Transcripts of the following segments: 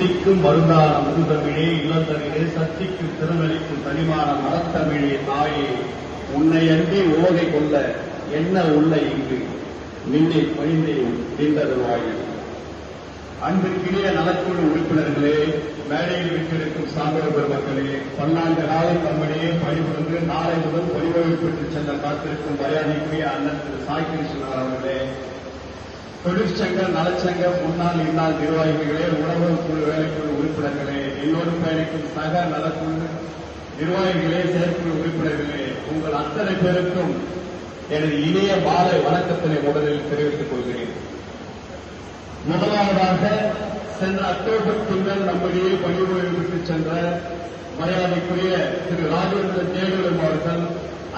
திக்கும் மருந்தான முதுதமிழே இளந்தமிழே சக்திக்கு திறனளிக்கும் தனிமான மரத்தமிழே தாயே உன்னை அன்றி ஓகை கொள்ள என்ன உள்ள இங்கு நின்னை பணிந்தே நின்றதுவாயில். அன்பிற்கிடையே நலக்குழு உறுப்பினர்களே, மேடையில் விட்டிருக்கும் சான்றோர் பெருமக்களே, பல்லாண்டு காலம் நம்மிடையே பணிபுரிந்து நாளை முதல் பணிவகுப்பு பெற்று சென்ற காத்திருக்கும் மரியாதைக்குரிய அண்ணன் திரு சாய் கிருஷ்ணன் அவர்களே, தொழிற்சங்க நலச்சங்க முன்னாள் இந்நாள் நிர்வாகிகளே, உணவு குழு வேலைக்குழு உறுப்பினர்களே, எல்லோரும் பயணிக்கும் சக நலக்குழு நிர்வாகிகளே, செயற்குழு உறுப்பினர்களே, உங்கள் அத்தனை பேருக்கும் எனது இணைய மாலை வணக்கத்தினை முதலில் தெரிவித்துக் கொள்கிறேன். முதலாவதாக சென்ற அக்டோபர் திங்கள் நம்மிடையே பணிபுரிந்து விட்டு சென்ற மரியாதைக்குரிய திரு ராஜேந்திர தேவலம் அவர்கள்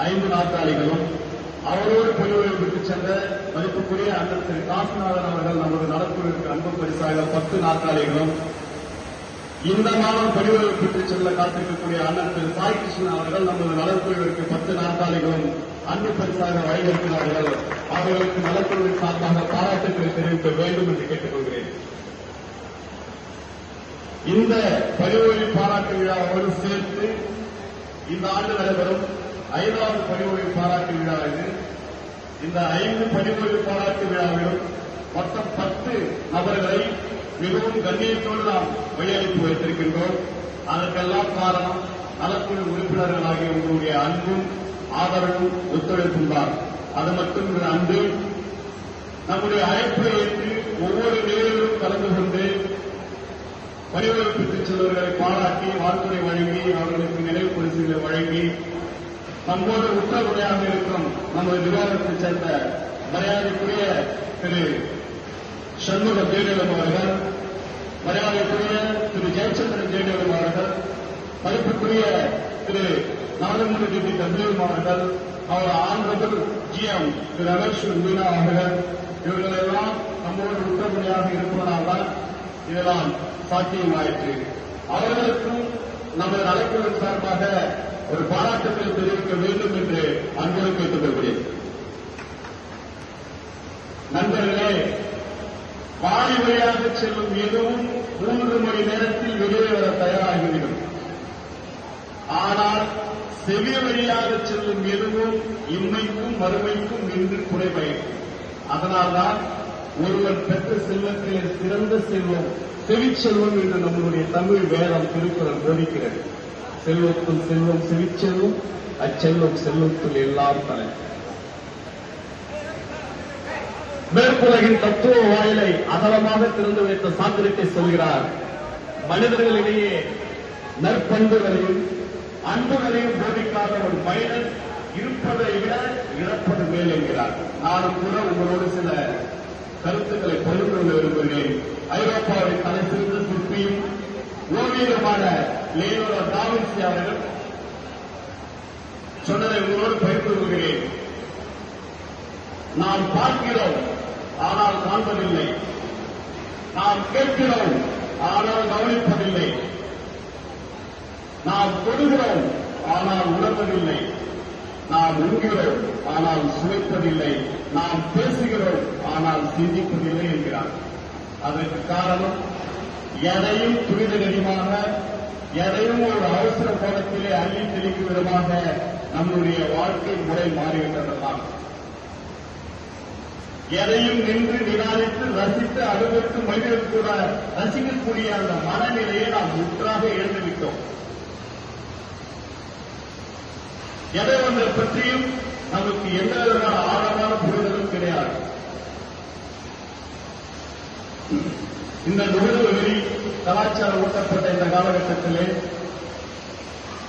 5 நாற்காலிகளும், அவரோடு பணிபுரிந்து விட்டு சென்ற மதிப்புக்குரிய அண்ணன் திரு காசிநாதன் அவர்கள் நமது நலக்குழுவிற்கு அன்பு பரிசாக 10 நாற்காலிகளும், இந்த மாதம் பணிபுரிந்து விட்டு செல்ல காத்திருக்கக்கூடிய அண்ணன் திரு சாய் கிருஷ்ணன் அவர்கள் நமது நலக்குழுவிற்கு 10 நாற்காலிகளும் அன்பு பரிசாக வழங்கியிருக்கிறார்கள். அவர்களுக்கு நலக்குழுவின் சார்பாக பாராட்டுகளை தெரிவிக்க வேண்டும் என்று கேட்டுக்கொள்கிறேன். இந்த பணிபுரி பாராட்டு விழாவோடு சேர்த்து இந்த ஆண்டு நடைபெறும் 5வது பணிபுரி பாராட்டு விழா இது. இந்த 5 பணிபுரி பாராட்டு விழாவிலும் மொத்தம் 10 நபர்களை மிகவும் கண்ணியத்தோடு நாம் வழியளித்து வைத்திருக்கின்றோம். அதற்கெல்லாம் காரணம் நலக்குழு உறுப்பினர்களாகிய உங்களுடைய அன்பும் ஆதரவும் ஒத்துழைப்பும் தான். அது மட்டும் அன்று நம்முடைய அழைப்பை ஏற்று ஒவ்வொரு நிலையிலும் கலந்து கொண்டு பணிவகுப்பு செல்வர்களை பாராட்டி வாழ்த்துறை வழங்கி அவர்களுக்கு நினைவு பரிசுகளை வழங்கி நம்மோடு உத்தரவுடையாக இருக்கும் நமது நிர்வாகத்தைச் சேர்ந்த மரியாதைக்குரிய திரு சண்முக ஜெயலலிதம் அவர்கள், மரியாதைக்குரிய திரு ஜெயச்சந்திரன் ஜெயலலிதம் அவர்கள், மதிப்புக்குரிய திரு நாகமணி டிபி தம்பியம் அவர்கள், அவர் ஆனரபிள் ஜிஎம் திரு ரமேஸ்வர் மீனா அவர்கள், இவர்களெல்லாம் நம்மோடு உத்தரவுடையாக இருப்பதனால் தான் இதெல்லாம் சாத்தியமாயிற்று. அவர்களுக்கும் நமது நலக்குழுவின் சார்பாக ஒரு பாராட்டுகளை தெரிவிக்க வேண்டும் என்று அன்போடு கேட்டுக் கொள்கிறேன். நண்பர்களே, வாடி வழியாக செல்லும் எதுவும் 3 மணி நேரத்தில் வெளியே வர தயாராகிவிடும். ஆனால் செவி வழியாக செல்லும் எதுவும் இன்மைக்கும் மறுமைக்கும் நின்று குறைபயக்கும். அதனால்தான் ஒருவர் பெற்ற செல்வத்திலே சிறந்த செல்வம் செவிச்செல்வம் என்று நம்முடைய தமிழ் வேதம் திருக்குறள் போதிக்கிறது. செல்வத்துள் செல்வம் செவிச்செல்வம், அச்செல்வம் செல்வத்துள் எல்லாம் தலை. மேற்குலகின் தத்துவ வாயிலை அகலமாக திறந்து வைத்த சாக்கிரத்தை சொல்கிறார், மனிதர்களிடையே நற்பண்புகளையும் அன்புகளையும் போதிக்காத ஒரு மனிதன் இருப்பதை விட இழப்பது மேல் என்கிறார். நானும் கூட உங்களோடு சில கருத்துக்களை பகிர்ந்து கொள்ள விரும்புகிறேன். ஐரோப்பாவின் தலை சிறந்த சிற்பியும் ஓவியமான லியோனார்டோ டா வின்சி அவர்கள் சொன்னதை உங்களோடு பகிர்ந்து கொள்கிறேன். நாம் பார்க்கிறோம் ஆனால் காண்பதில்லை, நாம் கேட்கிறோம் ஆனால் கவனிப்பதில்லை, நாம் தொடுகிறோம் ஆனால் உணர்வதில்லை, நாம் உண்கிறோம் ஆனால் சுவைப்பதில்லை, நாம் பேசுகிறோம் ஆனால் சிந்திப்பதில்லை என்கிறார். அதற்கு காரணம் எதையும் துரித கதிமாக, எதையும் ஒரு அவசர கோலத்திலே அள்ளி தெளிக்கும் விதமாக நம்முடைய வாழ்க்கை முறை மாறிவிட்டதுதான். எதையும் நின்று நிதானித்து ரசித்து அனுபவித்து மனிதர்கள் கூட ரசிக்கக்கூடிய அந்த மனநிலையை நாம் முற்றாக இழந்துவிட்டோம். எதை ஒன்றை பற்றியும் நமக்கு எந்த விதமான ஆழமான புரிதலும் கிடையாது. இந்த நுகர்வு கலாச்சாரம் ஊட்டப்பட்ட இந்த காலகட்டத்திலே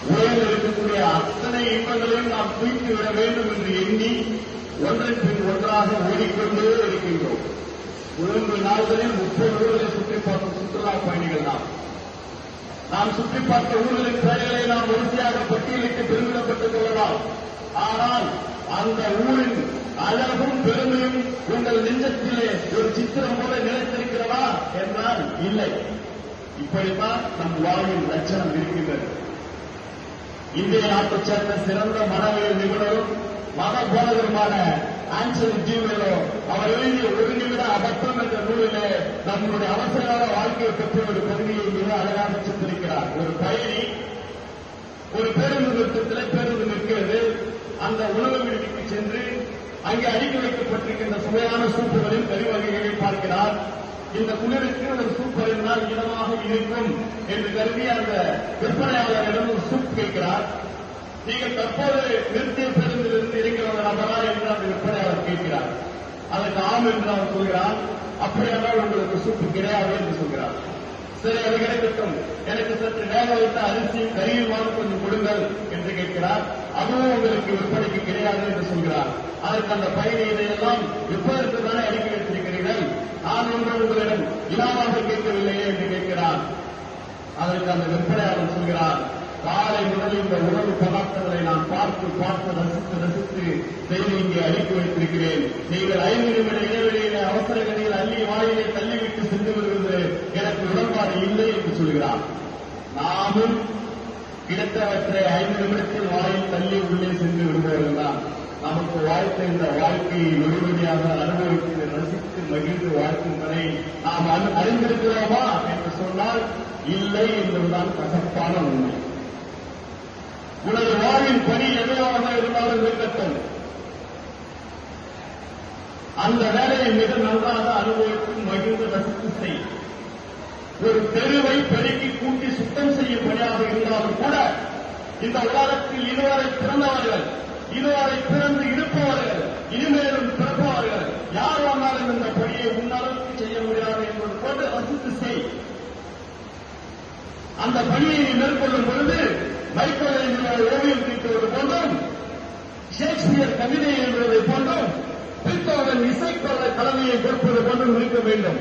உலகில் இருக்கக்கூடிய அத்தனை இன்பங்களையும் நாம் தூக்கி விட வேண்டும் என்று எண்ணி ஒன்றன் பின் ஒன்றாக ஓடிக்கொண்டே இருக்கின்றோம். 3 நாள்களில் 30 ஊர்களை சுற்றி பார்க்கும் சுற்றுலா பயணிகள் நாம் சுற்றி பார்த்த ஊர்களின் பெயர்களை நாம் வரிசையாக பட்டியலிட்டு பெருமிதப்பட்டுக் கொள்ளலாம். ஆனால் அந்த ஊரின் அழகும் பெருமையும் உங்கள் நெஞ்சத்திலே ஒரு சித்திரம் போல நிலைத்திருக்கிறதா என்றால் இல்லை. இப்படித்தான் நம் வாழ்வின் லட்சணம் இருக்கின்றது. இந்திய நாட்டைச் சேர்ந்த சிறந்த மனவியல் நிபுணரும் மத போதகருமான ஆன்சனி ஜீவனோ அவர் எழுதிய 1 நிமிட அபத்தம் என்ற நூலிலே நம்முடைய அவசரகால வாழ்க்கையை பற்றிய ஒரு பகுதியை என்று அழகாக சித்தரிக்கிறார். ஒரு பயணி ஒரு பேருந்து நிறுத்தத்தில் பேருந்து நிற்கிறது. அந்த உணவு விடுதிக்கு சென்று அங்கே அடுக்கி வைக்கப்பட்டிருக்கின்ற சுவையான சூப்புகளின் கறி வகைகளை பார்க்கிறார். இந்த குளிருக்கு ஒரு சூப் இருந்தால் இதமாக இருக்கும் என்று கருதி அந்த விற்பனையாளரிடம் ஒரு சூப் கேட்கிறார். நீங்கள் தற்போது நிறுத்திய பேருந்திலிருந்து இறங்கிற நபரா என்று அந்த விற்பனையாளர் கேட்கிறார். அதற்கு ஆம் என்று அவர் சொல்கிறார். அப்படியானால் உங்களுக்கு சூப்பு கிடையாது என்று சொல்கிறார். சரி, அது கிடைக்கட்டும், எனக்கு சற்று வேக வைத்த அரிசியும் கறியுமாறு கொஞ்சம் கொடுங்கள் என்று கேட்கிறார். அதுவும் உங்களுக்கு விற்பனைக்கு கிடையாது என்று சொல்கிறார். அதற்கு அந்த பயணி இதையெல்லாம் விற்பதற்கு தானே அடுக்கி வைத்திருக்கிறீர்கள், நான் ஒன்று உங்களிடம் இனாமாக கேட்கவில்லையே என்று கேட்கிறார். அதற்கு அந்த விற்பனையாளர் சொல்கிறார், காலை முதல் இந்த உணவு பதார்த்தங்களை நான் பார்த்து ரசித்து செய்து இங்கே அடுக்கி வைத்திருக்கிறேன். நீங்கள் 5 நிமிட இடைவெளியிலே அவசர கதியில் அள்ளி வாயிலை தள்ளிவிட்டு சென்று வருவது எனக்கு உடன்பாடு இல்லை என்று சொல்கிறார். நாமும் கிடைத்தவற்றை 5 நிமிடத்தில் வாயில் தள்ளி உள்ளே சென்று விடுபவர்கள் தான். நமக்கு வாழ்க்கை இந்த வாழ்க்கையை நொடிவழியாக அனுபவித்து ரசித்து மகிழ்ந்து வாழ்க்கும் வரை நாம் அறிந்திருக்கிறோமா என்று சொன்னால் இல்லை என்பதுதான் கசப்பான உண்மை. உனது வாழ்வின் பணி எதுவாக இருந்தாலும் இருக்கட்டும், அந்த வேலையை மிக நன்றாக அனுபவித்து மகிழ்ந்து ரசித்து செய். ஒரு தெருவை பெருக்கி கூட்டி சுத்தம் செய்யும் பணியாக இருந்தாலும் கூட இந்த உலகத்தில் இதுவரை பிறந்தவர்கள், இதுவரை பிறந்து இருப்பவர்கள், இனிமேலும் பிறப்பவர்கள் யார் வந்தாலும் இந்த பணியை உன்னளவுக்கு செய்ய முடியாது என்பது போன்று ரசித்து செய். அந்த பணியை மேற்கொள்ளும் பொழுது மைக்கேல் என்கிற ஓவியம் தீட்டுவது போன்றும், ஷேக்ஸ்பியர் கவிதை எழுதுவதை போன்றும், பீத்தோவன் இசைக்கோள கலவையை கொடுப்பது போன்றும் இருக்க வேண்டும்.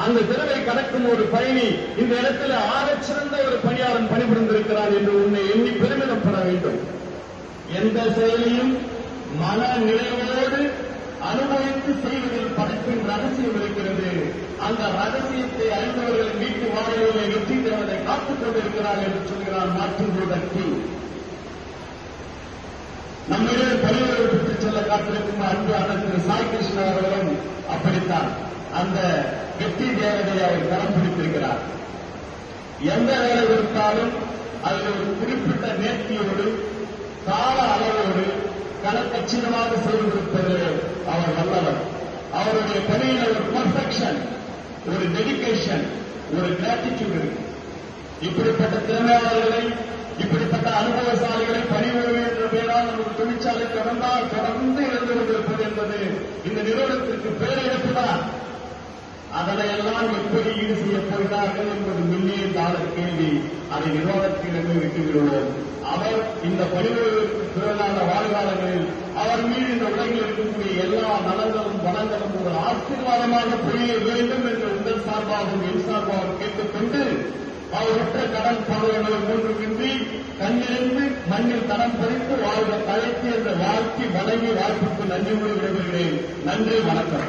அந்த தெருவை கடக்கும் ஒரு பயணி இந்த இடத்தில் ஆகச் சிறந்த ஒரு பணியாளன் பணிபுரிந்திருக்கிறார் என்று உன்னை எண்ணி பெருமிதம் பெற வேண்டும். எந்த செயலையும் மன நிறைவோடு அனுபவித்து செய்வதில் படைப்பின் ரகசியம் இருக்கிறது. அந்த ரகசியத்தை அறிந்தவர்கள் வீட்டு வாழையிலே வெற்றி பெறுவதை காத்துக் கொண்டிருக்கிறார் என்று சொல்கிறார் மார்ட்டின் லூதர் கிங். நம்மிடம் பணிகளை பெற்றுச் செல்ல காத்திருக்கும் அன்பு அண்ணன் திரு சாய் கிருஷ்ணன் அவர்களும் அப்படித்தான் அந்த வெற்றி தேவதையை அவர் கரம் பிடித்திருக்கிறார். எந்த வேலை கொடுத்தாலும் அதில் ஒரு குறிப்பிட்ட நேர்த்தியோடு கால அளவோடு கணக்கச்சிதமாக செய்து கொடுப்பதில் அவர் வல்லவர். அவருடைய பணியில் ஒரு பர்ஃபெக்ஷன், ஒரு டெடிகேஷன், ஒரு கிராட்டிடியூட் இருக்கு. இப்படிப்பட்ட திறமையாளர்களை, இப்படிப்பட்ட அனுபவசாலிகளை பணிபுரிவு என்ற பெயரால் நமக்கு தொழிற்சாலை தொடர்ந்து இருந்து கொண்டிருப்பது என்பது இந்த நிறுவனத்திற்கு பேரிழப்புதான். அதனையெல்லாம் எப்படி ஈடு செய்யப் போகிறார்கள் என்பது மில்லியன் டாலர் கேள்வி. அதை நிறுவனத்திடமே விட்டுவிடுவோம். அவர் இந்த பணிபுரிவுக்கு பிறகான வாழ்காலங்களில் அவர் மீது இந்த உலகில் இருக்கக்கூடிய எல்லா நலங்களும் வளங்களும் ஒரு ஆசீர்வாதமாக புரிய வேண்டும் என்று உங்கள் சார்பாகவும் என் சார்பாகவும் கேட்டுக்கொண்டு அவர் உற்ற கடன் பருவங்கள் மூன்றுமின்றி கண்ணிருந்து மண்ணில் கடன் பறித்து வாழ்க தழைத்து என்ற வாழ்க்கை வழங்கி வாழ்ப்புக்கு நன்றி கூறி விடைபெறுகிறேன். நன்றி, வணக்கம்.